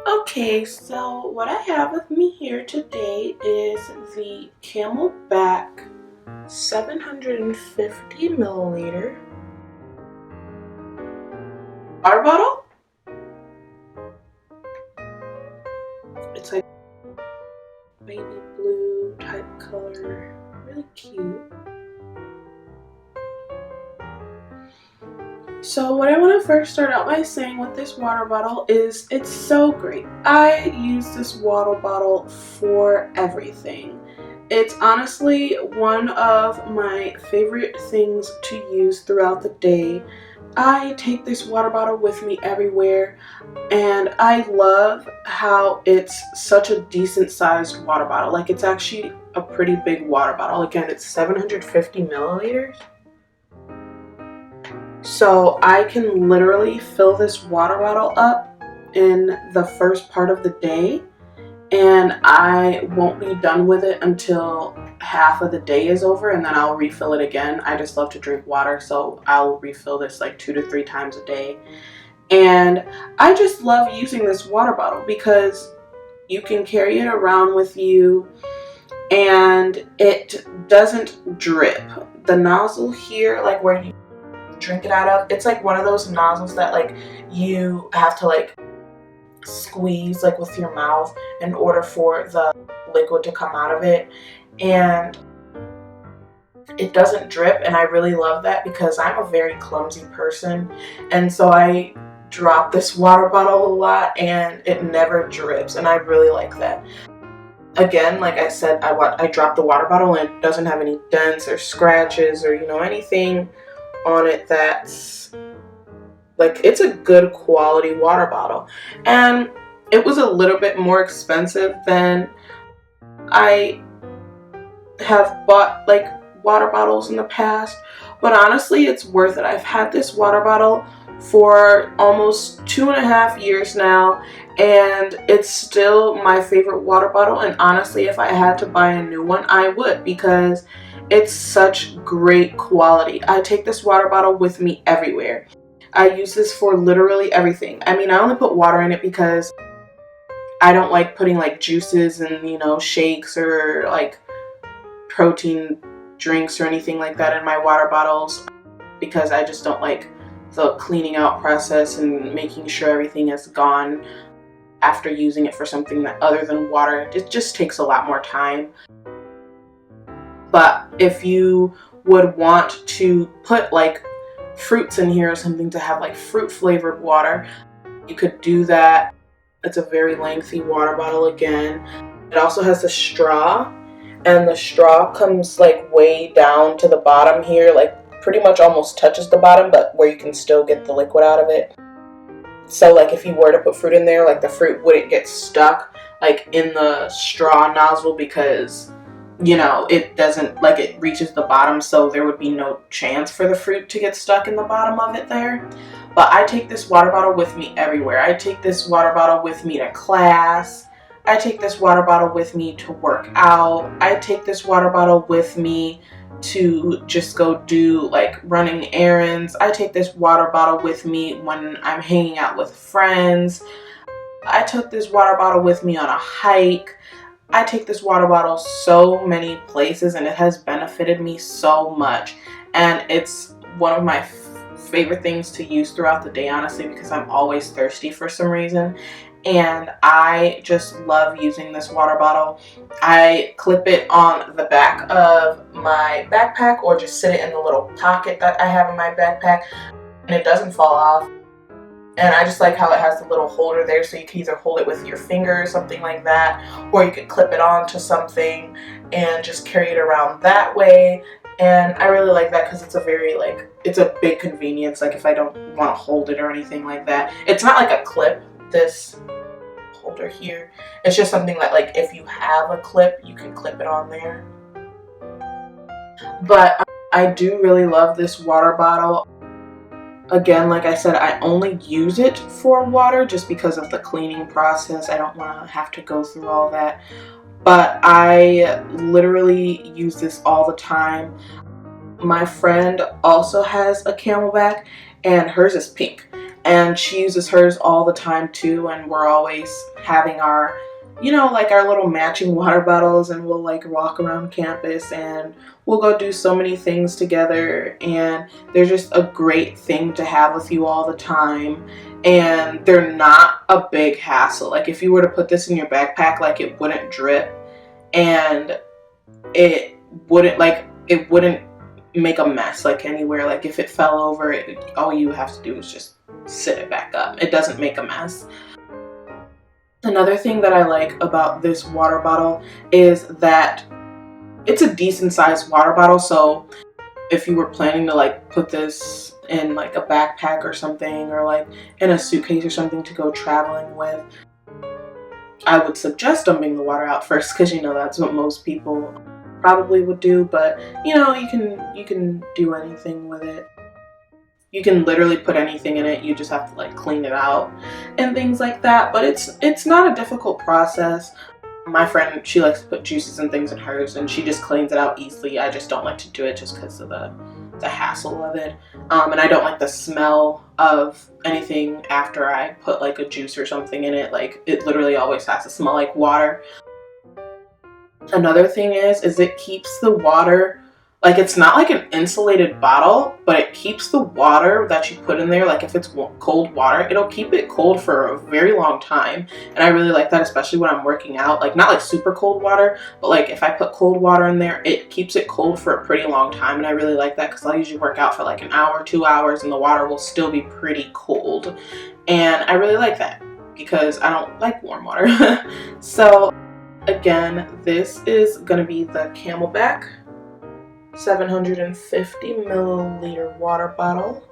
Okay, so what I have with me here today is the CamelBak 750 milliliter water bottle. It's like baby blue type color, really cute. So what I want to first start out by saying with this water bottle is it's so great. I use this water bottle for everything. It's honestly one of my favorite things to use throughout the day. I take this water bottle with me everywhere, and I love how it's such a decent sized water bottle. Like, it's actually a pretty big water bottle. Again, it's 750 milliliters. So I can literally fill this water bottle up in the first part of the day, and I won't be done with it until half of the day is over, and then I'll refill it again. I just love to drink water, so I'll refill this like 2 to 3 times a day. And I just love using this water bottle because you can carry it around with you and it doesn't drip. The nozzle here, like where you drink it out of, it's like one of those nozzles that like you have to like squeeze like with your mouth in order for the liquid to come out of it, and it doesn't drip. And I really love that because I'm a very clumsy person, and so I drop this water bottle a lot and it never drips, and I really like that. Again, like I said, I dropped the water bottle and it doesn't have any dents or scratches or anything on it that's like, it's a good quality water bottle. And it was a little bit more expensive than I have bought like water bottles in the past, but honestly it's worth it. I've had this water bottle for almost 2.5 years now, and it's still my favorite water bottle. And honestly, if I had to buy a new one, I would, because it's such great quality. I take this water bottle with me everywhere. I use this for literally everything. I mean, I only put water in it because I don't like putting like juices and shakes or like protein drinks or anything like that in my water bottles, because I just don't like the cleaning out process and making sure everything is gone after using it for something that other than water. It just takes a lot more time. But if you would want to put like fruits in here or something to have like fruit flavored water, you could do that. It's a very lengthy water bottle again. It also has a straw, and the straw comes like way down to the bottom here, like pretty much almost touches the bottom, but where you can still get the liquid out of it. So like if you were to put fruit in there, like the fruit wouldn't get stuck like in the straw nozzle, because it doesn't, like, it reaches the bottom, so there would be no chance for the fruit to get stuck in the bottom of it there. But I take this water bottle with me everywhere. I take this water bottle with me to class. I take this water bottle with me to work out. I take this water bottle with me to just go do like running errands. I take this water bottle with me when I'm hanging out with friends. I took this water bottle with me on a hike. I take this water bottle so many places, and it has benefited me so much. And it's one of my favorite things to use throughout the day, honestly, because I'm always thirsty for some reason. And I just love using this water bottle. I clip it on the back of my backpack, or just sit it in the little pocket that I have in my backpack, and it doesn't fall off. And I just like how it has the little holder there, so you can either hold it with your finger or something like that, or you could clip it onto something and just carry it around that way. And I really like that because it's it's a big convenience, like if I don't want to hold it or anything like that. It's not like a clip, this holder here. It's just something that, like, if you have a clip, you can clip it on there. But I do really love this water bottle. Again, like I said, I only use it for water just because of the cleaning process. I don't want to have to go through all that. But I literally use this all the time. My friend also has a CamelBak, and hers is pink. and she uses hers all the time too, and we're always having our, you know, like our little matching water bottles, and we'll like walk around campus and we'll go do so many things together, and they're just a great thing to have with you all the time, and they're not a big hassle. Like if you were to put this in your backpack, like it wouldn't drip, and it wouldn't make a mess like anywhere. Like if it fell over, all you have to do is just sit it back up. It doesn't make a mess. Another thing that I like about this water bottle is that it's a decent sized water bottle, so if you were planning to like put this in like a backpack or something, or like in a suitcase or something to go traveling with, I would suggest dumping the water out first, because you know that's what most people probably would do. But you know, you can do anything with it. You can literally put anything in it. You just have to like clean it out and things like that. But it's not a difficult process. My friend, she likes to put juices and things in hers, and she just cleans it out easily. I just don't like to do it just because of the hassle of it. And I don't like the smell of anything after I put like a juice or something in it. Like it literally always has to smell like water. Another thing is it keeps the water, like it's not like an insulated bottle, but it keeps the water that you put in there, like if it's cold water, it'll keep it cold for a very long time. And I really like that, especially when I'm working out. Like not like super cold water, but like if I put cold water in there, it keeps it cold for a pretty long time. And I really like that, because I usually work out for like an hour, 2 hours, and the water will still be pretty cold. And I really like that because I don't like warm water. So again, this is gonna be the CamelBak 750 milliliter water bottle.